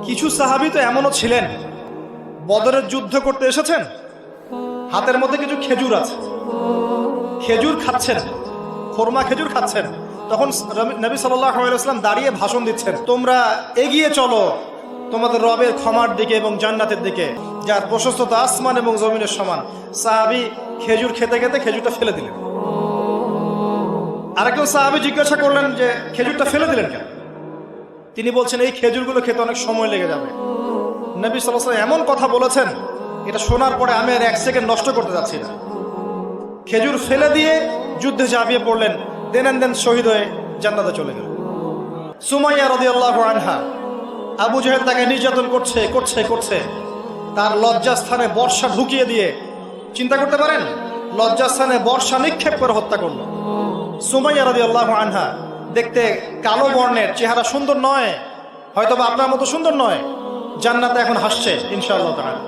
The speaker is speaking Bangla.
কিছু সাহাবী তো এমনও ছিলেন, বদরের যুদ্ধ করতে এসেছেন, হাতের মধ্যে কিছু খেজুর আছে, খেজুর খাচ্ছেন, খোরমা খেজুর খাচ্ছেন। তখন নবী সাল্লাল্লাহু আলাইহি ওয়াসাল্লাম দাঁড়িয়ে ভাষণ দিচ্ছেন, তোমরা এগিয়ে চলো তোমাদের রবের ক্ষমার দিকে এবং জান্নাতের দিকে, যার প্রশস্ততা আসমান এবং জমিনের সমান। সাহাবী খেজুর খেতে খেতে খেজুরটা ফেলে দিলেন। আরেকজন সাহাবী জিজ্ঞাসা করলেন যে খেজুরটা ফেলে দিলেন কেন? তিনি বলছেন, এই খেজুরগুলো খেতে অনেক সময় লেগে যাবে। নবী সাল্লাল্লাহু আলাইহি ওয়াসাল্লাম এমন কথা বলেছেন, এটা শোনার পরে আমি আর এক সেকেন্ড নষ্ট করতে যাচ্ছি না। খেজুর ফেলে দিয়ে যুদ্ধে ঝাঁপিয়ে পড়লেন, দেন শহীদ হয়ে জান্নাতে চলে গেলেন। সুমাইয়া রাদিয়াল্লাহু আনহা, আবু জাহেল তাকে নির্যাতন করছে, তার লজ্জাস্থানে বর্ষা ঢুকিয়ে দিয়ে, চিন্তা করতে পারেন, লজ্জাস্থানে বর্ষা নিক্ষেপ করে হত্যা করলো। সুমাইয়া রাদিয়াল্লাহু আনহা দেখতে কালো বর্ণের, চেহারা সুন্দর নয়, হয়তোবা আপনার মতো সুন্দর নয়, জান্নাতে এখন হাসছে ইনশাআল্লাহ তাআলা।